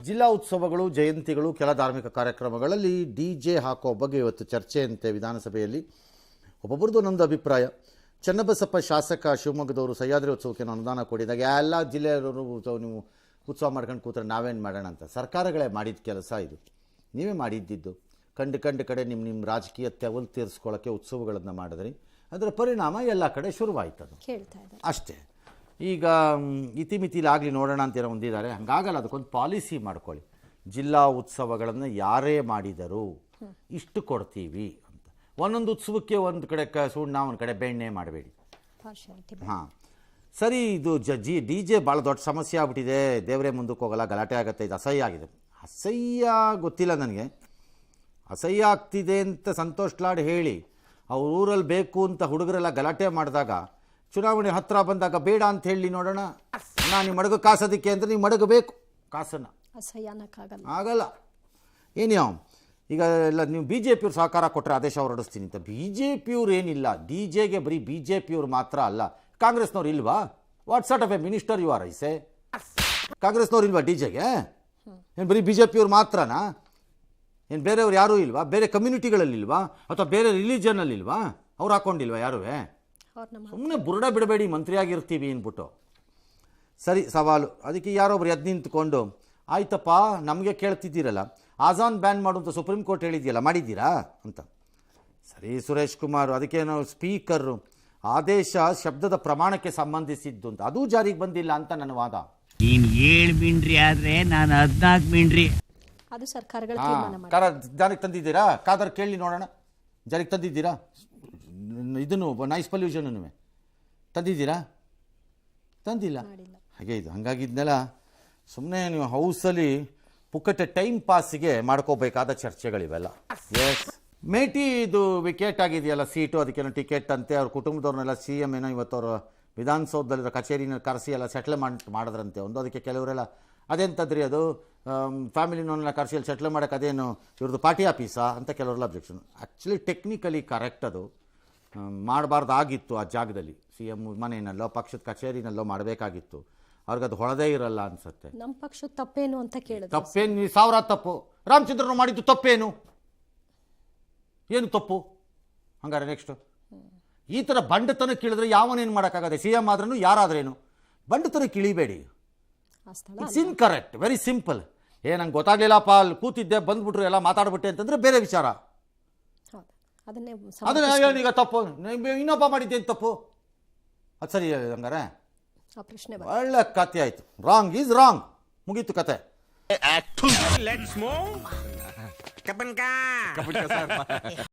ಜಿಲ್ಲಾ ಉತ್ಸವಗಳು, ಜಯಂತಿಗಳು, ಕೆಲ ಧಾರ್ಮಿಕ ಕಾರ್ಯಕ್ರಮಗಳಲ್ಲಿ ಡಿಜೆ ಹಾಕೋ ಬಗ್ಗೆ ಇವತ್ತು ಚರ್ಚೆಯಂತೆ ವಿಧಾನಸಭೆಯಲ್ಲಿ. ಒಬ್ಬೊಬ್ಬರದು ಒಂದೊಂದು ಅಭಿಪ್ರಾಯ. ಚನ್ನಬಸಪ್ಪ ಶಾಸಕ ಶಿವಮೊಗ್ಗದವರು ಸಹ್ಯಾದ್ರಿ ಉತ್ಸವಕ್ಕೆ ಅನುದಾನ ಕೊಡಿದಾಗ ಎಲ್ಲ ಜಿಲ್ಲೆಯವರು ನೀವು ಉತ್ಸವ ಮಾಡ್ಕೊಂಡು ಕೂತ್ರೆ ನಾವೇನು ಮಾಡೋಣ ಅಂತ. ಸರ್ಕಾರಗಳೇ ಮಾಡಿದ ಕೆಲಸ ಇದು, ನೀವೇ ಮಾಡಿದ್ದಿದ್ದು. ಕಂಡು ಕಡೆ ನಿಮ್ಮ ರಾಜಕೀಯ ತೆವಲು ತೀರಿಸ್ಕೊಳ್ಳೋಕ್ಕೆ ಉತ್ಸವಗಳನ್ನು ಮಾಡಿದ್ರಿ. ಅದರ ಪರಿಣಾಮ ಎಲ್ಲ ಕಡೆ ಶುರುವಾಯ್ತದು ಅಷ್ಟೇ. ಈಗ ಇತಿಮಿತಿಲಾಗಲಿ ನೋಡೋಣ ಅಂತ ಹೊಂದಿದ್ದಾರೆ. ಹಂಗಾಗಲ್ಲ, ಅದಕ್ಕೊಂದು ಪಾಲಿಸಿ ಮಾಡ್ಕೊಳ್ಳಿ. ಜಿಲ್ಲಾ ಉತ್ಸವಗಳನ್ನು ಯಾರೇ ಮಾಡಿದರೂ ಇಷ್ಟು ಕೊಡ್ತೀವಿ ಅಂತ. ಒಂದೊಂದು ಉತ್ಸವಕ್ಕೆ ಒಂದು ಕಡೆ ಸುಣ್ಣ, ಒಂದು ಕಡೆ ಬೆಣ್ಣೆ ಮಾಡಬೇಡಿ. ಹಾಂ ಸರಿ, ಇದು ಡಿ ಜೆ ಭಾಳ ದೊಡ್ಡ ಸಮಸ್ಯೆ ಆಗ್ಬಿಟ್ಟಿದೆ. ದೇವರೇ ಮುಂದಕ್ಕೆ ಹೋಗಲ್ಲ, ಗಲಾಟೆ ಆಗುತ್ತೆ, ಇದು ಅಸಹ್ಯ ಆಗಿದೆ. ಅಸಹ್ಯ ಗೊತ್ತಿಲ್ಲ ನನಗೆ, ಅಸಹ್ಯ ಆಗ್ತಿದೆ ಅಂತ ಸಂತೋಷ್ ಲಾಡ್ ಹೇಳಿ ಅವ್ರ ಊರಲ್ಲಿ ಬೇಕು ಅಂತ ಹುಡುಗರೆಲ್ಲ ಗಲಾಟೆ ಮಾಡಿದಾಗ, ಚುನಾವಣೆ ಹತ್ತಿರ ಬಂದಾಗ ಬೇಡ ಅಂತ ಹೇಳಿ ನೋಡೋಣ. ನಾನು ನೀವು ಮಡಗ ಕಾಸೋದಕ್ಕೆ ಅಂದರೆ ನೀವು ಮಡಗಬೇಕು ಕಾಸನ್ನು, ಆಗಲ್ಲ. ಏನ್ಯಾವ ಈಗ ಎಲ್ಲ ನೀವು ಬಿ ಜೆ ಪಿಯವ್ರು ಸಹಕಾರ ಕೊಟ್ಟರೆ ಆದೇಶ ಹೊರಡಿಸ್ತೀನಿ ಅಂತ. ಬಿ ಜೆ ಪಿಯವ್ರು ಏನಿಲ್ಲ, ಡಿ ಜೆಗೆ ಬರೀ ಬಿ ಜೆ ಪಿಯವ್ರು ಮಾತ್ರ ಅಲ್ಲ, ಕಾಂಗ್ರೆಸ್ನವ್ರು ಇಲ್ವಾ? What sort of a minister you are I say? ಕಾಂಗ್ರೆಸ್ನವ್ರು ಇಲ್ವಾ ಡಿ ಜೆಗೆ? ಏನು ಬರೀ ಬಿ ಜೆ ಪಿಯವ್ರು ಮಾತ್ರನಾ? ಏನು ಬೇರೆಯವ್ರು ಯಾರೂ ಇಲ್ವಾ? ಬೇರೆ ಕಮ್ಯುನಿಟಿಗಳಲ್ಲಿಲ್ವಾ? ಅಥವಾ ಬೇರೆ ರಿಲಿಜನಲ್ಲಿಲ್ವಾ? ಅವ್ರು ಹಾಕ್ಕೊಂಡಿಲ್ವಾ ಯಾರೂ? ಸುಮ್ಮನೆ ಬುರುಡ ಬಿಡಬೇಡಿ, ಮಂತ್ರಿಯಾಗಿರ್ತೀವಿ ಅಂದ್ಬಿಟ್ಟು. ಸರಿ, ಸವಾಲು ಅದಕ್ಕೆ ಯಾರೊಬ್ರು ಎದ್ದು ನಿಂತ್ಕೊಂಡು, ಆಯ್ತಪ್ಪ ನಮಗೆ ಕೇಳ್ತಿದ್ದೀರಲ್ಲ, ಆಜಾನ್ ಬ್ಯಾನ್ ಮಾಡುವಂಥ ಸುಪ್ರೀಂ ಕೋರ್ಟ್ ಹೇಳಿದೆಯಲ್ಲ, ಮಾಡಿದ್ದೀರಾ ಅಂತ. ಸರಿ ಸುರೇಶ್ ಕುಮಾರ್, ಅದಕ್ಕೇನೋ ಸ್ಪೀಕರು ಆದೇಶ ಶಬ್ದದ ಪ್ರಮಾಣಕ್ಕೆ ಸಂಬಂಧಿಸಿದ್ದು ಅಂತ, ಅದೂ ಜಾರಿಗೆ ಬಂದಿಲ್ಲ ಅಂತ ನನ್ನ ವಾದ. ನೀನು 7 ಮಿಂಡ್ರಿ ಆದರೆ ನಾನು 14 ಮಿಂಡ್ರಿ. ಅದು ಸರ್ಕಾರಗಳ ಜಾರಿಗೆ ತಂದಿದ್ದೀರಾ? ಕಾದರ್ ಕೇಳಿ ನೋಡೋಣ, ಜಾರಿಗೆ ತಂದಿದ್ದೀರಾ? ಇದನ್ನು ನಾಯ್ಸ್ ಪೊಲ್ಯೂಷನನ್ನು ತಂದಿದ್ದೀರಾ? ತಂದಿಲ್ಲ. ಹಾಗೆ ಇದು ಹಂಗಾಗಿದ್ನೆಲ್ಲ ಸುಮ್ಮನೆ ನೀವು ಹೌಸಲ್ಲಿ ಪುಕ್ಕಟೆ ಟೈಮ್ ಪಾಸಿಗೆ ಮಾಡ್ಕೋಬೇಕಾದ ಚರ್ಚೆಗಳಿವೆಲ್ಲ. ಎಸ್, ಮೇಟಿ ಇದು ವಿಕೆಟ್ ಆಗಿದೆಯಲ್ಲ ಸೀಟು, ಅದಕ್ಕೇನೋ ಟಿಕೆಟ್ ಅಂತೆ. ಅವ್ರ ಕುಟುಂಬದವ್ರನ್ನೆಲ್ಲ ಸಿ ಎಮ್ ಏನೋ ಇವತ್ತು ಅವರು ವಿಧಾನಸೌಧದಲ್ಲಿರೋ ಕಚೇರಿನ ಕರೆಸಿ ಎಲ್ಲ ಸೆಟ್ಲ್ಮೆಂಟ್ ಮಾಡಿದ್ರಂತೆ ಒಂದು. ಅದಕ್ಕೆ ಕೆಲವರೆಲ್ಲ ಅದೆಂತದ್ರಿ ಅದು ಫ್ಯಾಮಿಲಿನವನ್ನೆಲ್ಲ ಕರೆಸಿ ಅಲ್ಲಿ ಸೆಟ್ಲ್ ಮಾಡೋಕ್ಕೆ ಅದೇನು ಇವ್ರದ್ದು ಪಾರ್ಟಿ ಆಫೀಸಾ ಅಂತ ಕೆಲವರೆಲ್ಲ ಅಬ್ಜೆಕ್ಷನ್. ಆ್ಯಕ್ಚುಲಿ ಟೆಕ್ನಿಕಲಿ ಕರೆಕ್ಟ್, ಅದು ಮಾಡಬಾರ್ದಾಗಿತ್ತು. ಆ ಜಾಗದಲ್ಲಿ ಸಿ ಎಮ್ ಮನೆಯಲ್ಲೋ ಪಕ್ಷದ ಕಚೇರಿನಲ್ಲೋ ಮಾಡಬೇಕಾಗಿತ್ತು. ಅವ್ರಿಗದು ಹೊಳದೇ ಇರಲ್ಲ ಅನ್ಸುತ್ತೆ. ನಮ್ಮ ಪಕ್ಷದ ತಪ್ಪೇನು ಅಂತ ಕೇಳಿದ್ರು. ತಪ್ಪೇನು? 1000 ತಪ್ಪು. ರಾಮಚಂದ್ರನು ಮಾಡಿದ್ದು ತಪ್ಪೇನು? ಏನು ತಪ್ಪು? ಹಂಗಾರೆ ನೆಕ್ಸ್ಟು ಈ ಥರ ಬಂಡತನ ಕೀಳಿದ್ರೆ ಯಾವನೇನು ಮಾಡೋಕ್ಕಾಗತ್ತೆ? ಸಿ ಎಮ್ ಆದ್ರೂ ಯಾರಾದ್ರೇನು ಬಂಡತನ ಕಿಳಿಬೇಡಿ. It's incorrect, very simple. ನಂಗೆ ಗೊತ್ತಾಗ್ಲಿಲ್ಲಪ್ಪ, ಅಲ್ಲಿ ಕೂತಿದ್ದೆ ಬಂದ್ಬಿಟ್ರು ಎಲ್ಲ ಮಾತಾಡ್ಬಿಟ್ಟೆ ಅಂತಂದ್ರೆ ಬೇರೆ ವಿಚಾರ. ಅದನ್ನ ಈಗ ತಪ್ಪು ಇನ್ನೊಬ್ಬ ಮಾಡಿದ್ದೇನು ತಪ್ಪು? ಅದು ಸರಿ ಹಂಗಾರೆ ಒಳ್ಳೆ ಕತೆ ಆಯ್ತು. ರಾಂಗ್ ಈಸ್ ರಾಂಗ್, ಮುಗೀತು ಕತೆ.